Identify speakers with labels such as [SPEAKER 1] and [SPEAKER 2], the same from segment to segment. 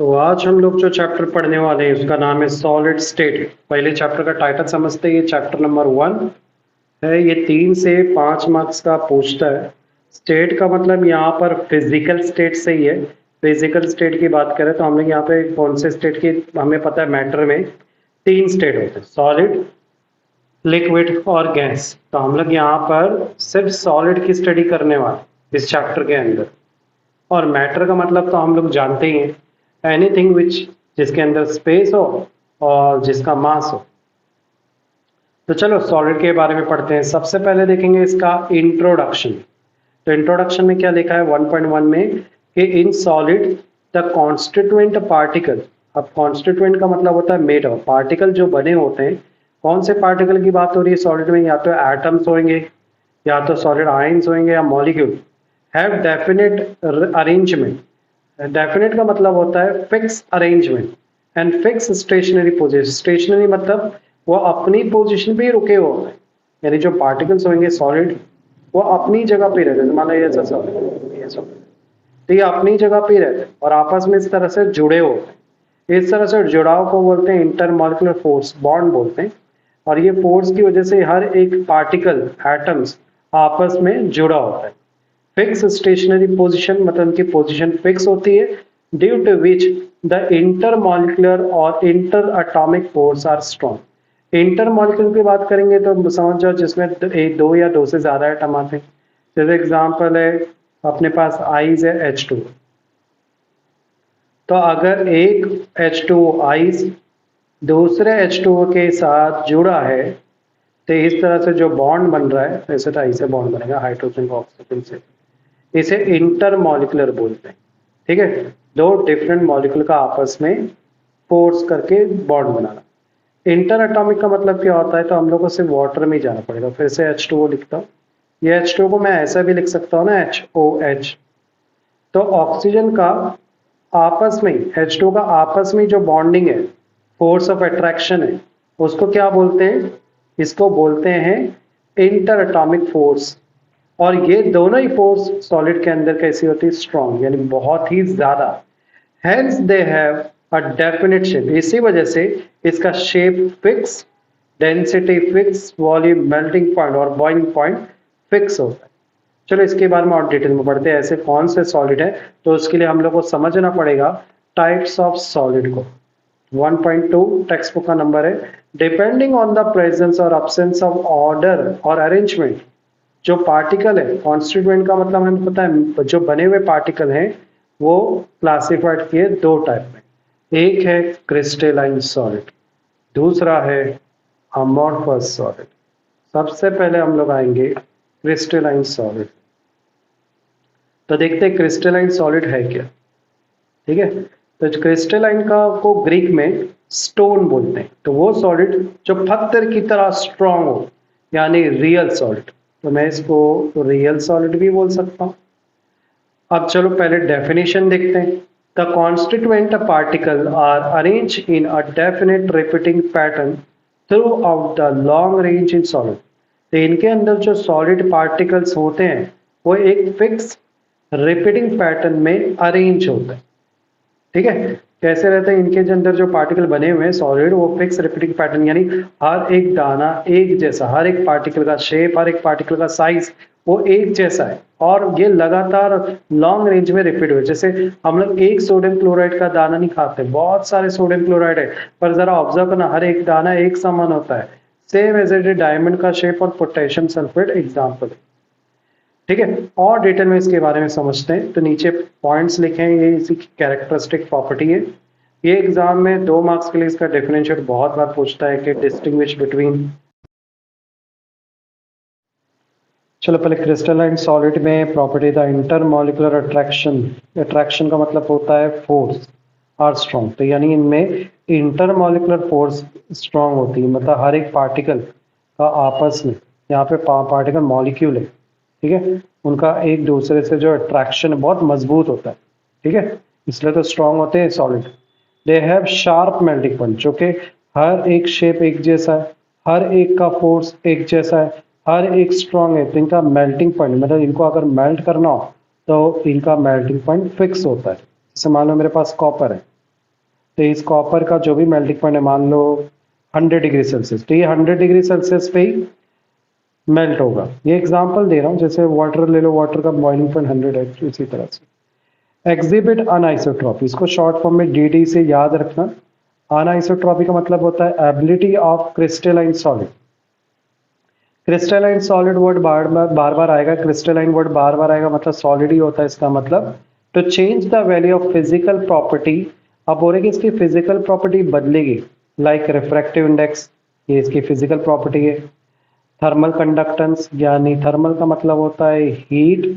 [SPEAKER 1] तो आज हम लोग जो चैप्टर पढ़ने वाले हैं उसका नाम है सॉलिड स्टेट। पहले चैप्टर का टाइटल समझते हैं। ये चैप्टर नंबर 1 है। ये 3 से 5 मार्क्स का पूछता है। स्टेट का मतलब यहाँ पर फिजिकल स्टेट से ही है। फिजिकल स्टेट की बात करें तो हम लोग यहाँ पे कौन से स्टेट की, हमें पता है मैटर में 3 स्टेट होते हैं, सॉलिड, लिक्विड और गैस। तो हम लोग यहाँ पर सिर्फ सॉलिड की स्टडी करने वाले इस चैप्टर के अंदर। और मैटर का मतलब तो हम लोग जानते ही हैं, एनीथिंग विच, जिसके अंदर स्पेस हो और जिसका मास हो। तो चलो सॉलिड के बारे में पढ़ते हैं। सबसे पहले देखेंगे इसका इंट्रोडक्शन। तो इंट्रोडक्शन में क्या लिखा है 1.1 में कि in solid the constituent particle. अब कॉन्स्टिट्यूएंट का मतलब होता है मेड ऑफ, पार्टिकल जो बने होते हैं। कौन से पार्टिकल की बात हो रही है सॉलिड में? या तो एटम्स होंगे, या तो सॉलिड आयंस होंगे, या molecule have definite arrangement. Definite का मतलब होता है fix arrangement and fix stationary position. Stationary मतलब वो अपनी पोजीशन पे ही रुके हुए हैं, यानी जो पार्टिकल्स होंगे सॉलिड वो अपनी जगह पे रहते हैं। मान लो ये सॉलिड, ये सॉलिड, तो ये अपनी जगह पे रहते हैं और आपस में इस तरह से जुड़े होते हैं। इस तरह से जुड़ाव को बोलते हैं इंटरमॉलिक्यूलर फोर्स, बॉन्ड बोलते हैं। और ये फोर्स की वजह से हर एक पार्टिकल, एटम्स आपस में जुड़ा होता है। फिक्स स्टेशनरी पोजीशन मतलब उनकी पोजीशन फिक्स होती है, due to which the intermolecular और inter atomic force are strong. Intermolecular की बात करेंगे तो समझ जाओ जिसमें दो या दो से ज्यादा एटम आते हैं। जैसे एग्जांपल है अपने पास आइस है H2। तो अगर एक H2O आइस दूसरे H2O के साथ जुड़ा है तो इस तरह से जो बॉन्ड बन रहा है, वैसे तो ऐसे बॉन्ड बनेगा हाइड्रोजन का ऑक्सीजन से, इसे इंटरमॉलिक्यूलर बोलते हैं। ठीक है, दो डिफरेंट मॉलिक्यूल का आपस में फोर्स करके बॉन्ड बनाना। इंटर एटॉमिक का मतलब क्या होता है? तो हम लोग को सिर्फ वाटर में ही जाना पड़ेगा। फिर से H2O लिखता हूँ। ये H2O को मैं ऐसा भी लिख सकता हूँ ना, HOH। तो ऑक्सीजन का आपस में, H2O का आपस में जो बॉन्डिंग है, फोर्स ऑफ अट्रैक्शन है, उसको क्या बोलते हैं? इसको बोलते हैं इंटर एटॉमिक फोर्स। और ये दोनों ही फोर्स सॉलिड के अंदर कैसी होती है? स्ट्रॉन्ग, यानी बहुत ही ज्यादा। Hence they have a definite shape. इसी वजह से इसका shape fix, density fix, volume, melting point और बॉइलिंग पॉइंट फिक्स होता है। चलो इसके बारे में और डिटेल में पढ़ते हैं, ऐसे कौन से सॉलिड है। तो उसके लिए हम लोग को समझना पड़ेगा टाइप्स ऑफ सॉलिड को। 1.2 टेक्स्ट बुक का नंबर है। डिपेंडिंग ऑन द प्रेजेंस और अब्सेंस ऑफ ऑर्डर और अरेंजमेंट, जो पार्टिकल है, कॉन्स्टिट्यूएंट का मतलब हमें पता है, जो बने हुए पार्टिकल हैं वो क्लासिफाइड किए दो टाइप में। एक है क्रिस्टलाइन सॉलिड, दूसरा है अमॉर्फस सॉलिड। सबसे पहले हम लोग आएंगे क्रिस्टलाइन सॉलिड। तो देखते हैं क्रिस्टलाइन सॉलिड है क्या। ठीक है, तो क्रिस्टलाइन का को ग्रीक में स्टोन बोलते हैं। तो वो सॉलिड जो पत्थर की तरह स्ट्रांग हो, यानी रियल सॉलिड। तो मैं इसको रियल सॉलिड भी बोल सकता हूँ। अब चलो पहले डेफिनेशन देखते हैं। The constituent particle are arrange in a definite repeating pattern throughout the long range in solid. तो इनके अंदर जो सॉलिड पार्टिकल्स होते हैं वो एक फिक्स रिपीटिंग पैटर्न में अरेंज होते हैं। ठीक है, कैसे रहते हैं? इनके अंदर जो पार्टिकल बने हुए हैं सॉलिड, वो फिक्स रिपीटिंग पैटर्न, यानी हर एक दाना एक जैसा, हर एक पार्टिकल का शेप, हर एक पार्टिकल का साइज वो एक जैसा है और ये लगातार लॉन्ग रेंज में रिपीट हुए। जैसे हम लोग एक सोडियम क्लोराइड का दाना नहीं खाते, बहुत सारे सोडियम क्लोराइड है, पर जरा ऑब्जर्व करना हर एक दाना एक समान होता है। सेम एज इट डायमंड का शेप और पोटेशियम सल्फेट एग्जाम्पल। ठीक है, और डिटेल में इसके बारे में समझते हैं। तो नीचे पॉइंट्स लिखे हैं, ये इसी की कैरेक्टरिस्टिक प्रॉपर्टी है। ये एग्जाम में 2 मार्क्स के लिए इसका डिफरेंशिएट बहुत बार पूछता है कि डिस्टिंग्विश बिटवीन। चलो पहले क्रिस्टलाइन सॉलिड में property the intermolecular attraction. Attraction का मतलब होता है फोर्स आर स्ट्रॉन्ग। तो यानी इनमें इंटरमॉलिक्यूलर फोर्स स्ट्रॉन्ग होती है, मतलब हर एक पार्टिकल का आपस में, यहाँ पे पार्टिकल मॉलिक्यूल है, ठीक है, उनका एक दूसरे से जो अट्रैक्शन बहुत मजबूत होता है। ठीक है, इसलिए तो स्ट्रॉन्ग होते हैं solid. They have sharp melting point, जो कि हर एक शेप एक जैसा है, हर एक का फोर्स एक जैसा है, हर एक स्ट्रॉन्ग है। तो इनका मेल्टिंग पॉइंट, मतलब इनको अगर मेल्ट करना हो तो इनका मेल्टिंग पॉइंट फिक्स होता है। जैसे मान लो मेरे पास कॉपर है, तो इस कॉपर का जो भी मेल्टिंग पॉइंट है मान लो 100 डिग्री सेल्सियस, तो ये 100 डिग्री सेल्सियस पे ही मेल्ट होगा। ये एग्जांपल दे रहा हूँ, जैसे वाटर ले लो, वाटर का बॉइलिंग पॉइंट 100 है, इसी तरह से। एग्जिबिट अनआइसोट्रॉपी, इसको शॉर्ट फॉर्म में डीडी से याद रखना। अनआइसोट्रॉपी का मतलब होता है ability of crystalline solid. Crystalline solid word बार बार आएगा, क्रिस्टलाइन वर्ड बार बार आएगा, मतलब सॉलिड ही होता है इसका मतलब। To change the value of physical property, अब बोलेंगे इसकी फिजिकल प्रॉपर्टी बदलेगी, लाइक रिफ्रैक्टिव इंडेक्स, ये इसकी फिजिकल प्रॉपर्टी है। थर्मल कंडक्टेंस, यानी थर्मल का मतलब होता है हीट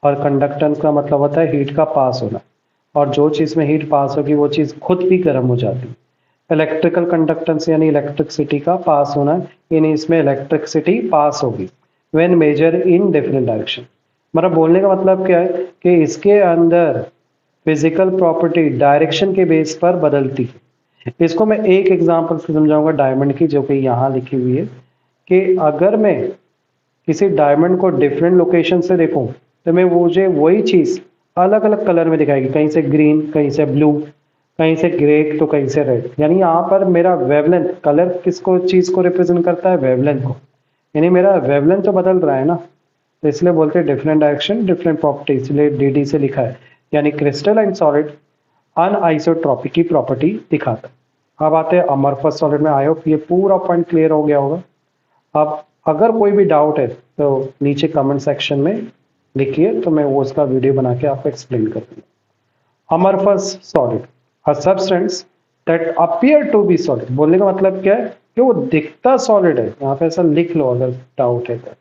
[SPEAKER 1] और कंडक्टेंस का मतलब होता है हीट का पास होना, और जो चीज़ में हीट पास होगी वो चीज़ खुद भी गर्म हो जाती है। इलेक्ट्रिकल कंडक्टेंस यानी इलेक्ट्रिसिटी का पास होना, यानी इसमें इलेक्ट्रिसिटी पास होगी when measure in different direction. मतलब बोलने का मतलब क्या है कि इसके अंदर फिजिकल प्रॉपर्टी डायरेक्शन के बेस पर बदलती है। इसको मैं एक एग्जांपल से समझाऊंगा डायमंड की, जो कि यहाँ लिखी हुई है कि अगर मैं किसी डायमंड को डिफरेंट लोकेशन से देखूं तो मैं मुझे वही चीज़ अलग अलग कलर में दिखाएगी, कहीं से ग्रीन, कहीं से ब्लू, कहीं से ग्रे, तो कहीं से रेड। यानी यहाँ पर मेरा वेवलेंथ, कलर किसको, चीज़ को रिप्रेजेंट करता है, वेवलेंथ को, यानी मेरा वेवलेंथ तो बदल रहा है ना, तो इसलिए बोलते हैं डिफरेंट डायरेक्शन डिफरेंट प्रॉपर्टी, इसलिए डीडी से लिखा है। यानी क्रिस्टलाइन सॉलिड अनआइसोट्रॉपिक की प्रॉपर्टी दिखाता है। अब आते हैं अमorphous सॉलिड में। आई होप ये पूरा पॉइंट क्लियर हो गया होगा। अब अगर कोई भी डाउट है तो नीचे कमेंट सेक्शन में लिखिए, तो मैं वो उसका वीडियो बना के आपको एक्सप्लेन कर दूंगा। Amorphous solid, a substance that appear to be solid, बोलने का मतलब क्या है कि वो दिखता सॉलिड है, यहाँ पे ऐसा लिख लो अगर डाउट है तो।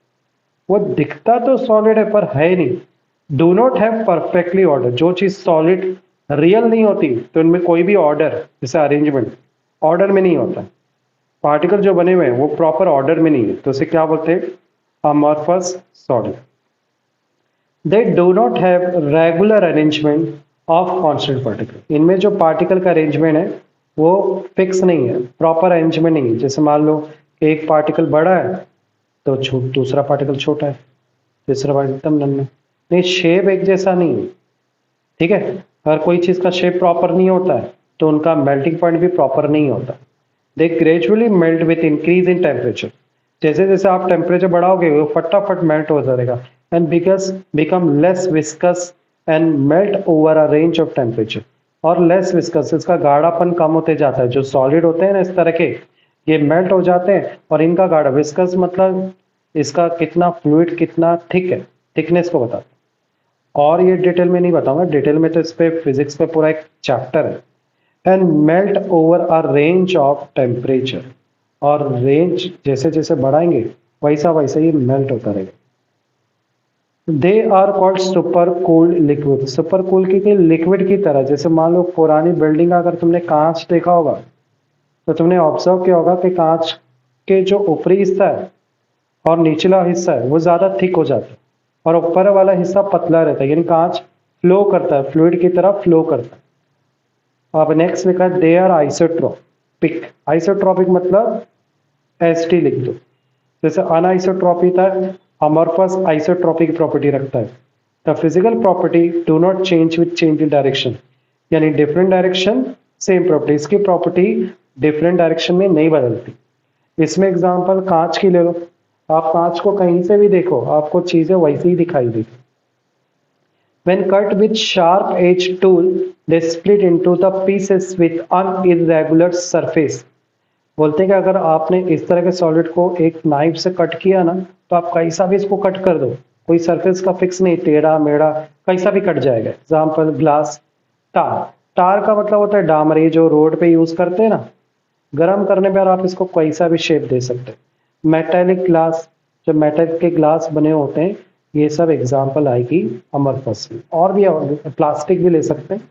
[SPEAKER 1] वो दिखता तो सॉलिड है पर है नहीं। Do not have perfectly order, जो चीज सॉलिड रियल नहीं होती तो इनमें कोई भी ऑर्डर, जैसे अरेंजमेंट, ऑर्डर में नहीं होता। पार्टिकल जो बने हुए हैं वो प्रॉपर ऑर्डर में नहीं है, तो इसे क्या बोलते हैं, amorphous solid. They do not have regular arrangement of constant particle, इनमें जो पार्टिकल का अरेंजमेंट है वो फिक्स नहीं है, प्रॉपर अरेंजमेंट नहीं है। जैसे मान लो एक पार्टिकल बड़ा है तो दूसरा पार्टिकल छोटा है, तीसरा पार्टिकल एकदम नन्हा, नहीं, शेप एक जैसा नहीं है, ठीक है। अगर कोई चीज़ का शेप प्रॉपर नहीं होता है तो उनका मेल्टिंग पॉइंट भी प्रॉपर नहीं होता। They gradually melt with increase in temperature, जैसे जैसे आप टेम्परेचर बढ़ाओगे वो फटाफट मेल्ट हो जाएगा, and become less viscous and melt over a range of temperature. और लेस विस्कस, इसका गाढ़ापन कम होते जाता है। जो सॉलिड होते हैं ना इस तरह के, ये मेल्ट हो जाते हैं और इनका गाढ़ा, विस्कस मतलब इसका कितना फ्लूइड कितना थिक है, थिकनेस को बताता है। और ये डिटेल में नहीं बताऊंगा, डिटेल में तो इस पे फिजिक्स पे पूरा एक चैप्टर है। And melt over a range of temperature, और रेंज जैसे जैसे बढ़ाएंगे वैसा वैसा ये मेल्ट होता रहेगा। They are called super cooled liquid, super cool की लिक्विड की तरह। जैसे मान लो पुरानी बिल्डिंग का अगर तुमने कांच देखा होगा तो तुमने ऑब्जर्व किया होगा कि कांच के जो ऊपरी हिस्सा है और निचला हिस्सा है वो ज़्यादा थिक हो जाता है और ऊपर वाला हिस्सा पतला रहता है, यानी कांच फ्लो करता है, फ्लूइड की तरह फ्लो करता है। अब नेक्स्ट लिखा है दे आर आइसोट्रोपिक, आइसोट्रोपिक मतलब एस टी लिख दो। जैसे अनआइसोट्रॉपी था, अमorphous आइसोट्रॉपिक प्रॉपर्टी रखता है। The physical property do not change with change in direction, यानी डिफरेंट डायरेक्शन सेम प्रॉपर्टी, इसकी प्रॉपर्टी डिफरेंट डायरेक्शन में नहीं बदलती। इसमें एग्जांपल कांच की ले लो, आप कांच को कहीं से भी देखो आपको चीजें वैसी ही दिखाई देगी। When cut with sharp edge tool, they split into the pieces with an irregular surface. बोलते हैं कि अगर आपने इस तरह के सॉलिड को एक नाइफ से कट किया ना तो आप कैसा भी इसको कट कर दो, कोई सरफेस का फिक्स नहीं, टेढ़ा मेढ़ा कैसा भी कट जाएगा। एग्जाम्पल ग्लास, टार, टार का मतलब होता है डामर, ये जो रोड पे यूज करते हैं ना, गर्म करने पर आप इसको कैसा भी शेप दे सकते हैं। मेटेलिक ग्लास, जो मेटल के ग्लास बने होते हैं, ये सब एग्जाम्पल आएगी अमorphous में। और भी प्लास्टिक भी ले सकते हैं।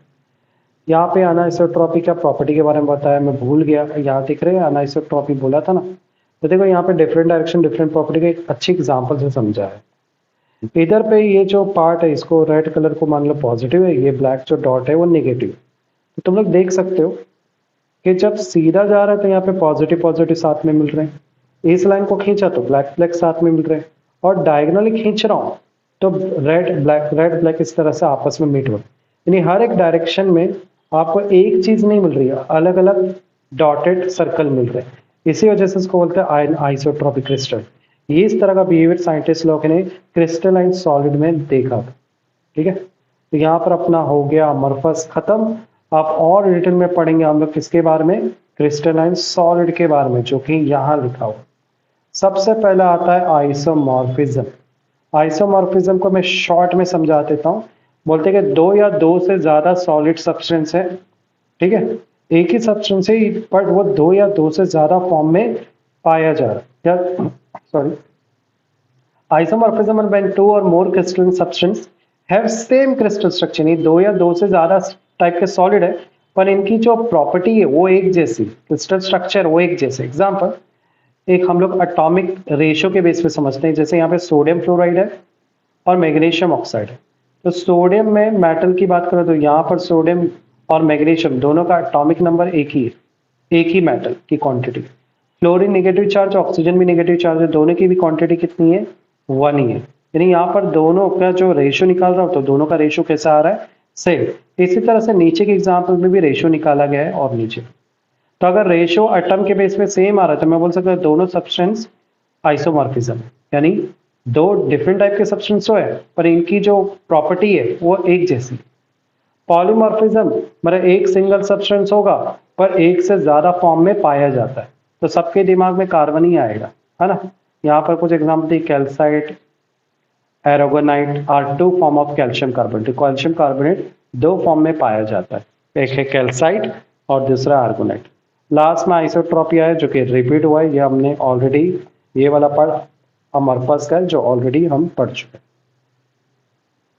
[SPEAKER 1] यहाँ पे अनआइसोट्रॉपी का प्रॉपर्टी के बारे में बताया, मैं भूल गया, यहाँ दिख रहे हैं अनआइसोट्रॉपी बोला था ना, तो देखो यहाँ पे डिफरेंट डायरेक्शन डिफरेंट प्रॉपर्टी का एक अच्छी एग्जाम्पल से समझा है। इधर पे ये जो पार्ट है इसको रेड कलर को मान लो पॉजिटिव है, ये ब्लैक जो डॉट है वो नेगेटिव। तो तुम लोग देख सकते हो कि जब सीधा जा रहा है तो यहाँ पे पॉजिटिव पॉजिटिव साथ में मिल रहे हैं, इस लाइन को खींचा तो ब्लैक ब्लैक साथ में मिल रहे हैं, और डायगोनली खींच रहा हूँ तो रेड ब्लैक इस तरह से आपस में मीट हो रहे हैं। यानी हर एक डायरेक्शन में आपको एक चीज नहीं मिल रही है, अलग अलग डॉटेड सर्कल मिल रहे हैं। इसी वजह से इसको बोलते हैं आइसोट्रोपिक क्रिस्टल। ये इस तरह का बिहेवियर साइंटिस्ट लोग ने क्रिस्टलाइन सॉलिड में देखा था। ठीक है, तो यहाँ पर अपना हो गया अमorphous खत्म। आप और डिटेल में पढ़ेंगे हम लोग किसके बारे में, क्रिस्टलाइन सॉलिड के बारे में, जो कि यहाँ लिखा हुआ। सबसे पहला आता है आइसोमॉर्फिज्म। आइसोमॉर्फिज्म को मैं शॉर्ट में समझा देता हूँ। बोलते हैं कि दो या दो से ज्यादा सॉलिड सब्सटेंस है, ठीक है, एक ही सब्सटेंस है बट वो दो या दो से ज्यादा फॉर्म में पाया जा रहा है। सॉरी, आइसोमॉर्फिज्म व्हेन टू और more crystalline substance have same crystal structure. ये दो या दो से ज्यादा टाइप के सॉलिड है पर इनकी जो प्रॉपर्टी है वो एक जैसी, क्रिस्टल स्ट्रक्चर वो एक जैसे। एग्जांपल, एक हम लोग एटॉमिक रेशियो के बेस पे समझते हैं। जैसे यहाँ पे सोडियम फ्लोराइड है और मैग्नीशियम ऑक्साइड है। तो सोडियम में मेटल की बात करें तो यहाँ पर सोडियम और मैग्नीशियम दोनों का एटॉमिक नंबर एक ही है, एक ही मेटल की quantity. Fluorine negative charge, oxygen भी नेगेटिव चार्ज है, दोनों की भी क्वांटिटी कितनी है, 1 ही है। यानी यहाँ पर दोनों का जो रेशियो निकाल रहा हूँ तो दोनों का रेशियो कैसा आ रहा है, सेम। इसी तरह से नीचे के एग्जाम्पल में भी रेशियो निकाला गया है और नीचे। तो अगर रेशियो एटम के बेस पे सेम आ रहा है तो मैं बोल सकता हूँ दोनों सब्सटेंस आइसोमॉर्फिज्म, यानी दो डिफरेंट टाइप के सब्सटेंस तो है पर इनकी जो प्रॉपर्टी है वो एक जैसी। पॉलीमॉर्फिज्म मतलब एक सिंगल सब्सटेंस होगा पर एक से ज्यादा फॉर्म में पाया जाता है। तो सबके दिमाग में कार्बन ही आएगा, है ना। यहाँ पर कुछ एग्जाम्पल दी, calcite, aragonite are two form of calcium carbonate. तो कैल्शियम कार्बोनेट दो फॉर्म में पाया जाता है, एक है कैल्साइट और दूसरा आर्गोनाइट। लास्ट में आइसोट्रोपिया है जो कि रिपीट हुआ है, ये हमने ऑलरेडी ये वाला पढ़ अमorphous का जो ऑलरेडी हम पढ़ चुके हैं।